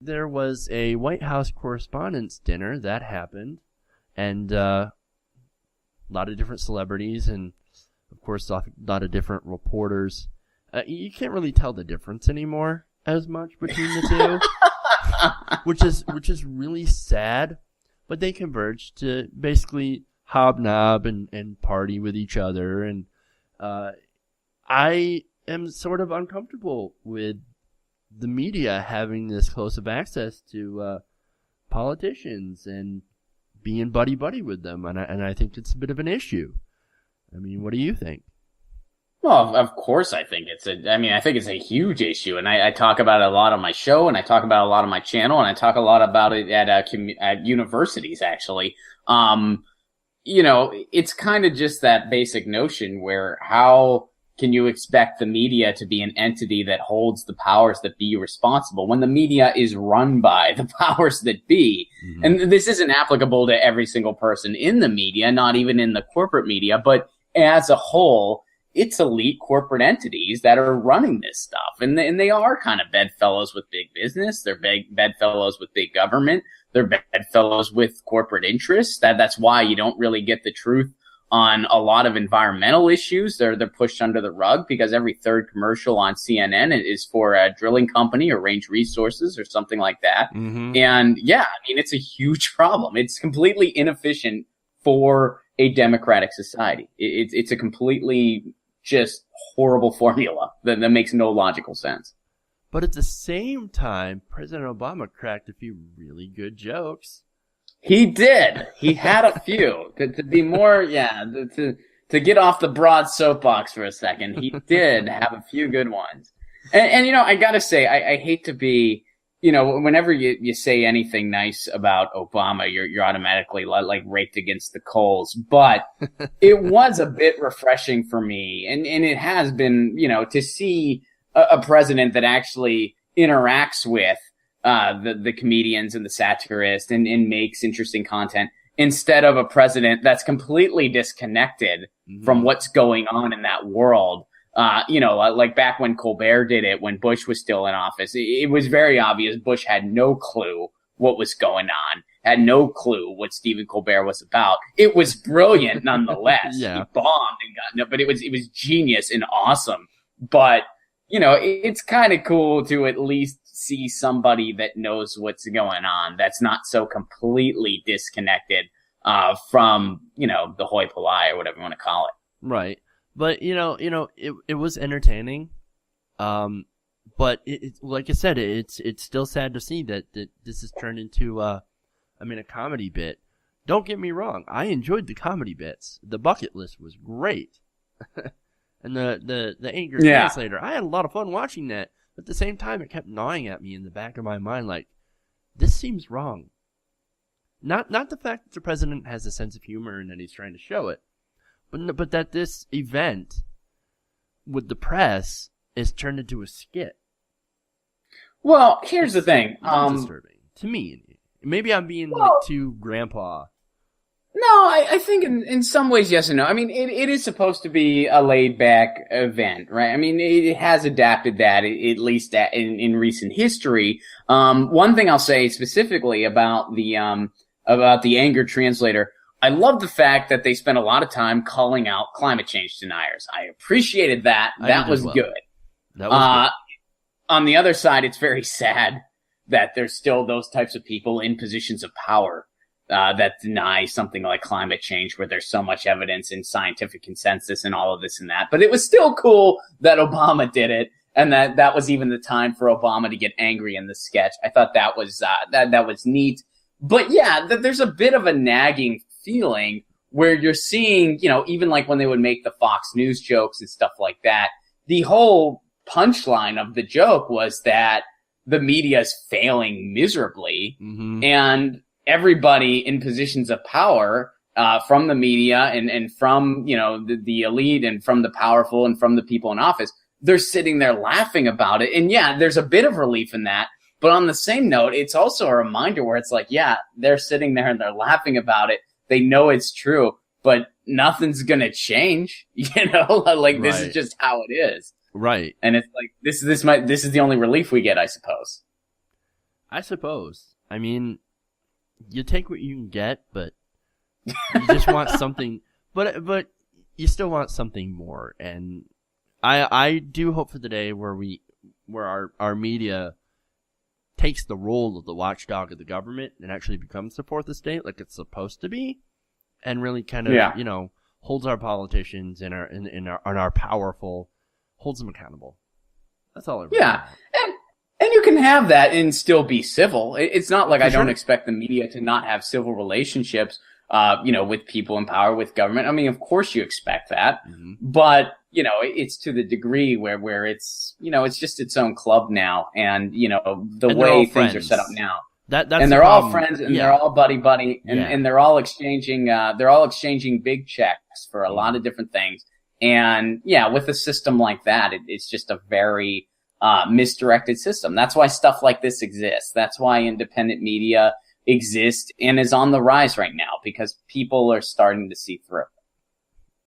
There was a White House Correspondents dinner that happened, and a lot of different celebrities, and of course a lot of different reporters. You can't really tell the difference anymore as much between the two, which is really sad. But they converged to basically hobnob and party with each other, and I am sort of uncomfortable with the media having this close of access to politicians and being buddy-buddy with them, and I think it's a bit of an issue. I mean, what do you think? Well, of course I think I think it's a huge issue, and I talk about it a lot on my show, and I talk about it a lot on my channel, and I talk a lot about it at universities, actually. It's kind of just that basic notion where how can you expect the media to be an entity that holds the powers that be responsible when the media is run by the powers that be? Mm-hmm. And this isn't applicable to every single person in the media, not even in the corporate media, but as a whole, it's elite corporate entities that are running this stuff. And they are kind of bedfellows with big business. They're bedfellows with big government. They're bedfellows with corporate interests. That's why you don't really get the truth on a lot of environmental issues. They're pushed under the rug because every third commercial on CNN is for a drilling company or Range Resources or something like that. Mm-hmm. And yeah, I mean, it's a huge problem. It's completely inefficient for a democratic society. It's a completely just horrible formula that makes no logical sense. But at the same time, President Obama cracked a few really good jokes. He did. He had a few. To be more, to get off the broad soapbox for a second, he did have a few good ones. And I gotta say, I hate to be, whenever you say anything nice about Obama, you're automatically like raked against the coals. But it was a bit refreshing for me, and it has been, to see a president that actually interacts with the comedians and the satirists and makes interesting content instead of a president that's completely disconnected from what's going on in that world. Like back when Colbert did it, when Bush was still in office, it was very obvious Bush had no clue what was going on, had no clue what Stephen Colbert was about. It was brilliant nonetheless. Yeah. He bombed and got no, but it was genius and awesome. But, it's kind of cool to at least see somebody that knows what's going on, that's not so completely disconnected from, the hoi polloi or whatever you want to call it. Right. But, it was entertaining. But like I said, it's still sad to see that this has turned into, a comedy bit. Don't get me wrong. I enjoyed the comedy bits. The bucket list was great. And the anger translator, I had a lot of fun watching that. But at the same time, it kept gnawing at me in the back of my mind, like, this seems wrong. Not the fact that the president has a sense of humor and that he's trying to show it, but that this event with the press is turned into a skit. Well, here's the thing. Disturbing to me. Maybe I'm being too grandpa. No, I think in some ways, yes and no. I mean, it is supposed to be a laid-back event, right? I mean, it has adapted that, at least in recent history. One thing I'll say specifically about the anger translator, I love the fact that they spent a lot of time calling out climate change deniers. I appreciated that. That was good. That was good. On the other side, it's very sad that there's still those types of people in positions of power that deny something like climate change, where there's so much evidence and scientific consensus and all of this and that. But it was still cool that Obama did it, and that was even the time for Obama to get angry in the sketch. I thought that was that was neat. But yeah, there's a bit of a nagging feeling where you're seeing, even like when they would make the Fox News jokes and stuff like that, the whole punchline of the joke was that the media is failing miserably, and everybody in positions of power, from the media and from, the elite and from the powerful and from the people in office, they're sitting there laughing about it. And yeah, there's a bit of relief in that. But on the same note, it's also a reminder where it's like, yeah, they're sitting there and they're laughing about it. They know it's true, but nothing's going to change, like this is just how it is. Right. And it's like, this is the only relief we get, I suppose. I suppose. I mean, you take what you can get, but you just want something. But you still want something more. And I do hope for the day where our media takes the role of the watchdog of the government and actually becomes the fourth estate like it's supposed to be, and really kind of holds our politicians and our powerful, holds them accountable. That's all I really want. And you can have that and still be civil. It's not like I don't sure. expect the media to not have civil relationships, with people in power, with government. I mean, of course you expect that, but it's to the degree where it's, it's just its own club now. And, the way things are set up now. And they're all friends and they're all buddy and they're all exchanging big checks for a lot of different things. And with a system like that, it's just a very, misdirected system. That's why stuff like this exists. That's why independent media exists and is on the rise right now, because people are starting to see through.